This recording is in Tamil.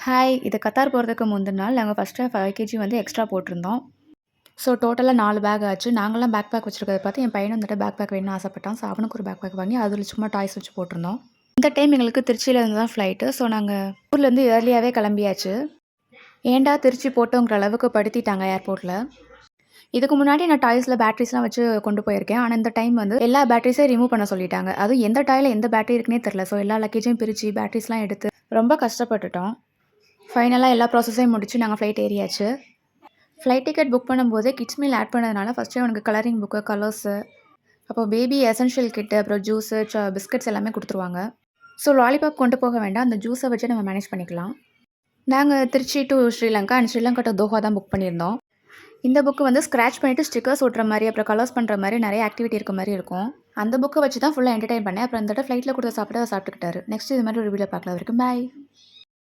ஹாய்! இது கத்தார் போறதுக்கு முந்தின நாள் நாங்க ஃபர்ஸ்ட்டு 5 கேஜி வந்து எக்ஸ்ட்ரா போட்டிருந்தோம். ஸோ டோட்டலா 4 பேக் ஆச்சு. நாங்கலாம் பேக் பேக் வச்சிருக்கிறத பார்த்து என் பையனும் இந்த பேக் பேக் வேணும்னு ஆசைப்பட்டான். ஸோ அவனுக்கு ஒரு பேக் பேக் வாங்கி அதில சும்மா டாய்ஸ் வச்சு போட்டிருந்தோம். இந்த டைம் எங்களுக்கு திருச்சியில இருந்து தான் ஃப்ளைட்டு. ஸோ நாங்க ஊர்லேருந்து ஏர்லியாவே கிளம்பியாச்சு. ஏன்டா திருச்சி போட்டோங்கிற அளவுக்கு படுத்திட்டாங்க ஏர்போர்ட்ல. இதுக்கு முன்னாடி நான் டாய்ஸ்ல பேட்டரிஸ்லாம் வச்சு கொண்டு போயிருக்கேன். ஆனா இந்த டைம் வந்து எல்லா பேட்டரிஸையும் ரிமூவ் பண்ண சொல்லிட்டாங்க. அதுவும் எந்த டாய்ல எந்த பேட்டரி இருக்குன்னே தெரியல. ஸோ எல்லா லக்கேஜையும் பிரிச்சு பேட்டரிஸ்லாம் எடுத்து ரொம்ப கஷ்டப்பட்டுட்டோம். ஃபைனலா எல்லா ப்ராசஸையும் முடிச்சு நாங்க ஃப்ளைட் ஏறியாச்சு. ஃப்ளைட் டிக்கெட் புக் பண்ணும்போது கிட்ஸ் மீல் ஆட் பண்ணதுனால ஃபர்ஸ்ட்டே அவனுக்கு கலரிங் புக்கு, கலர்ஸு, அப்போ பேபி எசென்ஷியல் கிட்டு, அப்புறம் ஜூஸு, பிஸ்கட்ஸ் எல்லாமே குடுத்துருவாங்க. ஸோ லாலிபாப் கொண்டு போக வேண்டாம். அந்த ஜூஸை வச்சு நம்ம மேனேஜ் பண்ணிக்கலாம். நாங்க Trichy to Sri Lanka and Sri Lanka to Doha தான் புக் பண்ணியிருந்தோம். இந்த புக்கு வந்து ஸ்க்ராட்ச் பண்ணிவிட்டு ஸ்டிக்கர்ஸ் ஒட்டுற மாரி, அப்புறம் கலர்ஸ் பண்ணுற மாரி நிறைய ஆக்டிவிட்டி இருக்க மாரி இருக்கும். அந்த புக்கை வச்சு தான் ஃபுல்லா என்டர்டெயின் பண்ணேன். அப்புறம் இந்த தடவை ஃப்ளைட்டில் கொடுத்த சாப்பாட அவர் சாப்பிட்டுக்கிட்டாரு. நெக்ஸ்ட் இது மாதிரி ஒரு வீடியோ பார்க்கலாம். வரைக்கும் பாய்.